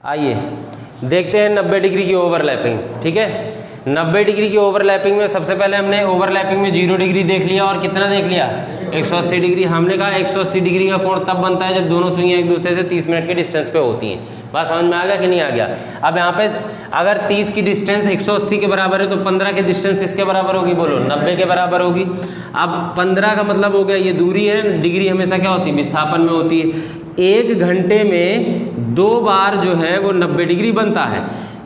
आइए देखते हैं 90 डिग्री की ओवरलैपिंग। ठीक है, 90 डिग्री की ओवरलैपिंग में सबसे पहले हमने ओवरलैपिंग में 0 डिग्री देख लिया और कितना देख लिया 180 डिग्री। हमने कहा 180 डिग्री का कोण तब बनता है जब दोनों सुइयां एक दूसरे से 30 मिनट के डिस्टेंस पे होती हैं। बात समझ में आ गया कि नहीं आ गया? अब यहाँ पे अगर 30 की डिस्टेंस 180 के बराबर है तो 15 की डिस्टेंस किसके बराबर होगी? बोलो 90 के बराबर होगी। अब 15 का मतलब हो गया ये दूरी है, डिग्री हमेशा क्या होती है? विस्थापन में होती है। 1 घंटे में 2 बार जो है वो 90 डिग्री बनता है।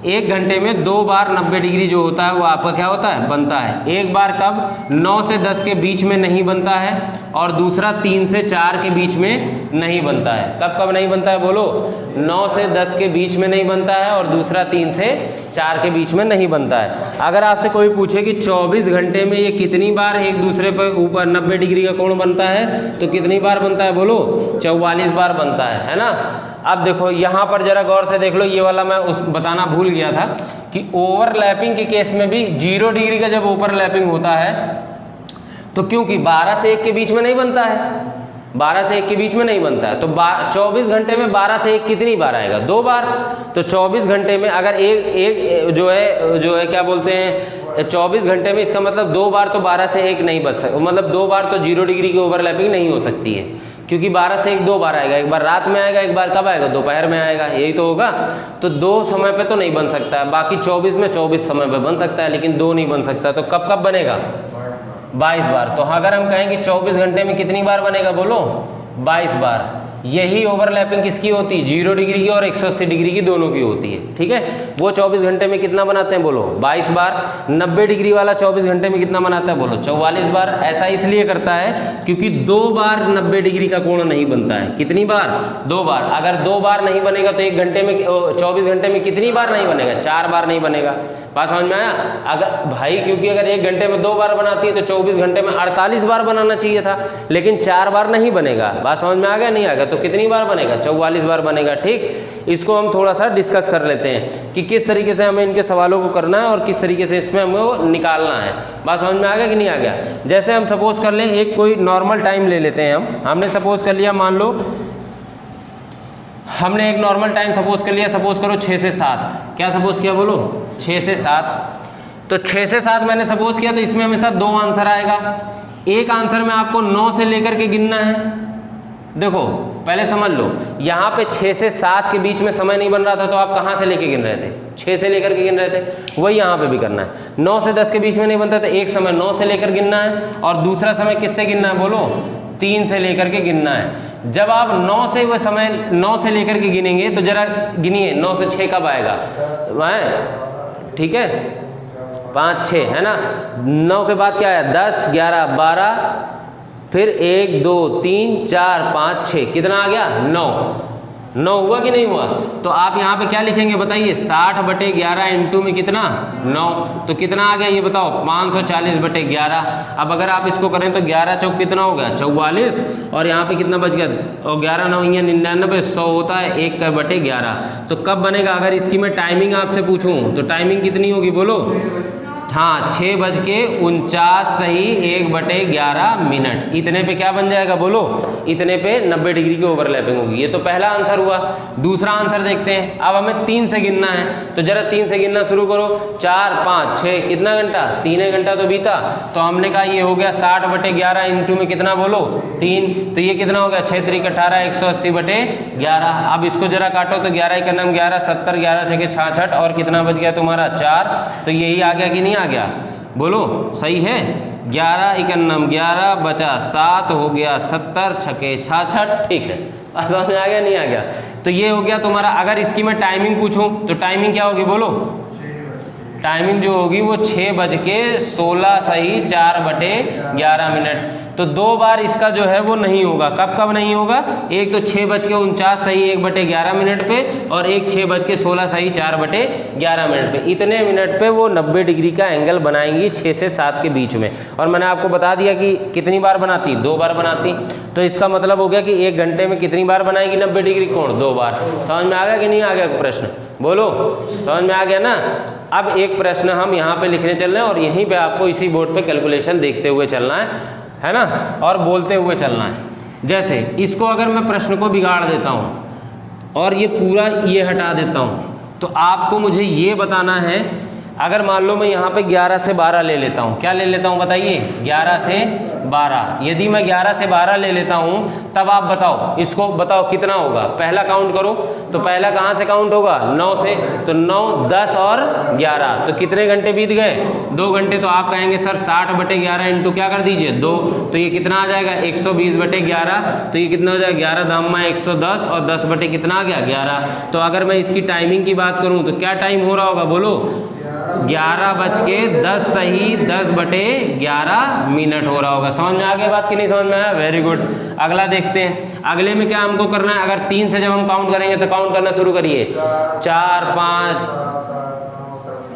1 घंटे में 2 बार 90 डिग्री जो होता है वो आपका क्या होता है? बनता है। एक बार कब? 9 से 10 के बीच में नहीं बनता है और दूसरा 3 से 4 के बीच में नहीं बनता है। कब कब नहीं बनता है? बोलो 9 से 10 के बीच में नहीं बनता है और दूसरा 3 से 4 के बीच में नहीं बनता है। अगर आपसे कोई पूछे कि 24 घंटे में ये कितनी बार एक दूसरे पर ऊपर 90 डिग्री का कोण बनता है तो कितनी बार बनता है? बोलो 44 बार बनता है ना। अब देखो यहाँ पर जरा गौर से देख लो, ये वाला मैं बताना भूल गया था कि ओवरलैपिंग के केस में भी 0 डिग्री का जब ओवरलैपिंग होता है तो क्योंकि 12 से 1 के बीच में नहीं बनता है, 12 से 1 के बीच में नहीं बनता है तो 24 घंटे में 12 से 1 कितनी बार आएगा? 2 बार। तो 24 घंटे में अगर एक जो है क्या बोलते हैं 24 घंटे में, इसका मतलब 2 बार तो 12 से 1 नहीं बच सकता, मतलब 2 बार तो 0 डिग्री की ओवरलैपिंग नहीं हो सकती है क्योंकि 12 से 1 2 बार आएगा। एक बार रात में आएगा, एक बार कब आएगा? दोपहर में आएगा, यही तो होगा। तो 2 समय पे तो नहीं बन सकता है, बाकी 24 में 24 समय पे बन सकता है लेकिन 2 नहीं बन सकता। तो कब कब बनेगा? 22 बार। तो अगर हम कहें कि 24 घंटे में कितनी बार बनेगा? बोलो 22 बार। यही ओवरलैपिंग किसकी होती है? 0 डिग्री की और 180 डिग्री की दोनों की होती है। ठीक है, वो 24 घंटे में कितना बनाते हैं? बोलो 22 बार। 90 डिग्री वाला 24 घंटे में कितना बनाता है? बोलो 44 बार। ऐसा इसलिए करता है क्योंकि 2 बार 90 डिग्री का कोण नहीं बनता है। कितनी बार? 2 बार। अगर 2 बार नहीं बनेगा तो 1 घंटे में 24 घंटे में कितनी बार नहीं बनेगा? 4 बार नहीं बनेगा। बात समझ में आया? अगर भाई क्योंकि अगर 1 घंटे में 2 बार बनाती है तो 24 घंटे में 48 बार बनाना चाहिए था, लेकिन 4 बार नहीं बनेगा। बात समझ में आ गया? नहीं आ गया? तो कितनी बार बनेगा? 44 बार बनेगा। ठीक, इसको हम थोड़ा सा डिस्कस कर लेते हैं कि किस तरीके से हमें इनके सवालों को करना है और किस तरीके से इसमें हमें निकालना है। बात समझ में आ गया कि नहीं आ गया? जैसे हम सपोज कर लें एक कोई नॉर्मल टाइम ले लेते हैं। हमने सपोज कर लिया, मान लो हमने एक नॉर्मल टाइम सपोज कर लिया, सपोज करो 6 से 7। क्या सपोज किया? बोलो 6 से 7। तो 6 से 7 मैंने सपोज किया तो इसमें हमेशा 2 आंसर आएगा। एक आंसर में आपको 9 से लेकर के गिनना है। देखो पहले समझ लो, यहाँ पे 6 से 7 के बीच में समय नहीं बन रहा था तो आप कहाँ से लेके गिन रहे थे? 6 से लेकर के गिन रहे थे। वही यहाँ पे भी करना है। 9 से 10 के बीच में नहीं बनता तो एक समय 9 से लेकर गिनना है और दूसरा समय किससे गिनना है? बोलो 3 से लेकर के गिनना है। जब आप 9 से वो समय 9 से लेकर के गिनेंगे तो जरा गिनिए 9 से 6 कब आएगा? ठीक है, 5 6 है ना। 9 के बाद क्या आया? 10 11 12, फिर 1 2 3 4 5 6, कितना आ गया? 9 हुआ कि नहीं हुआ? तो आप यहाँ पे क्या लिखेंगे बताइए? 60/11 इंटू में कितना? 9। तो कितना आ गया ये बताओ? 540/11। अब अगर आप इसको करें तो 11 चौक कितना हो गया? 44। और यहाँ पे कितना बच गया? और 11 9 99, 100 होता है 1/11। तो कब बनेगा? अगर इसकी मैं टाइमिंग आपसे पूछूं तो टाइमिंग कितनी होगी? बोलो। हाँ, 6:49 सही 1/11 मिनट। इतने पे क्या बन जाएगा? बोलो इतने पे 90 डिग्री की ओवरलैपिंग होगी। ये तो पहला आंसर हुआ। दूसरा आंसर देखते हैं। अब हमें 3 से गिनना है तो जरा 3 से गिनना शुरू करो। 4 5 6, कितना घंटा? 3 घंटा तो बीता। तो हमने कहा ये हो गया 60/11 इंटू में कितना? बोलो 3। तो ये कितना हो गया? 6 3 18, 180/11। अब इसको जरा काटो तो 11 1 11, 70, 11 6 66 और कितना बच गया तुम्हारा? 4। तो यही आ गया कि नहीं आ गया? बोलो सही है। 11 1 11 बचा 7 हो गया 70 6 66। ठीक है, समझ में आ गया नहीं आ गया? तो ये हो गया तुम्हारा। अगर इसकी मैं टाइमिंग पूछूं तो टाइमिंग क्या होगी? बोलो टाइमिंग जो होगी वो 6:16 सही 4/11 मिनट। तो 2 बार इसका जो है वो नहीं होगा। कब कब नहीं होगा? एक तो 6:49 सही 1/11 मिनट पे और एक 6:16 सही 4/11 मिनट पे। इतने मिनट पे वो 90 डिग्री का एंगल बनाएंगी 6 से 7 के बीच में। और मैंने आपको बता दिया कि कितनी बार बनाती? 2 बार बनाती। तो इसका मतलब हो गया कि 1 घंटे में कितनी बार बनाएगी 90 डिग्री कोण? 2 बार। समझ में आ गया कि नहीं आ गया प्रश्न? बोलो समझ में आ गया ना? अब एक प्रश्न हम यहाँ पे लिखने चल रहे हैं और यहीं पे आपको इसी बोर्ड पे कैलकुलेशन देखते हुए चलना है ना, और बोलते हुए चलना है। जैसे इसको अगर मैं प्रश्न को बिगाड़ देता हूँ और ये पूरा ये हटा देता हूँ। तो आपको मुझे ये बताना है, अगर मान लो मैं यहाँ पे 11 से 12 ले लेता हूँ, क्या ले लेता हूँ बताइए, 11 से 12, यदि मैं 11 से 12 ले लेता हूँ तब आप बताओ, इसको बताओ कितना होगा। पहला काउंट करो, तो पहला कहाँ से काउंट होगा, 9 से, तो 9, 10 और 11, तो कितने घंटे बीत गए, 2 घंटे। तो आप कहेंगे सर 60/11 इंटू क्या कर दीजिए 2, तो ये कितना आ जाएगा 120/11, तो ये कितना हो जाएगा 11 दामा 110 और 10 बटे कितना आ गया 11। तो अगर मैं इसकी टाइमिंग की बात करूँ तो क्या टाइम हो रहा होगा बोलो, 11:10 सही 10/11 मिनट हो रहा होगा। समझ में आ गई बात कि नहीं समझ में आया, वेरी गुड। अगला देखते हैं, अगले में क्या हमको करना है, अगर 3 से जब हम काउंट करेंगे तो काउंट करना शुरू करिए, 4, 5,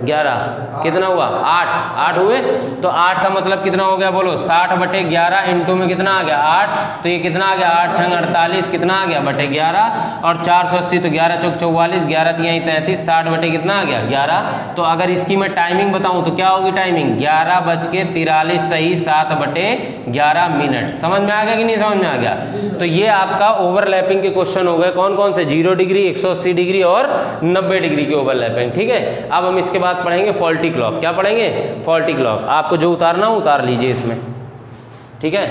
11, कितना हुआ 8 हुए, तो 8 का मतलब कितना हो गया बोलो, 60/11 इंटू में कितना आ गया 8, तो ये कितना आ गया 8 छंग 48, कितना आ गया बटे 11, और 480 तो 11 चौक 44, 11 तिहाई 33, 60 बटे कितना आ गया 11। तो अगर इसकी मैं टाइमिंग बताऊं तो क्या होगी टाइमिंग, 11:43 सही 7/11 मिनट। समझ में आ गया कि नहीं समझ में आ गया। तो ये आपका ओवरलैपिंग के क्वेश्चन हो गए, कौन कौन से, 0 डिग्री, 180 डिग्री और 90 डिग्री की ओवरलैपिंग। ठीक है, अब हम इसके बाद पढ़ेंगे फॉल्टी क्लॉक। क्या पढ़ेंगे, फॉल्टी क्लॉक। आपको जो उतारना हो उतार लीजिए इसमें, ठीक है।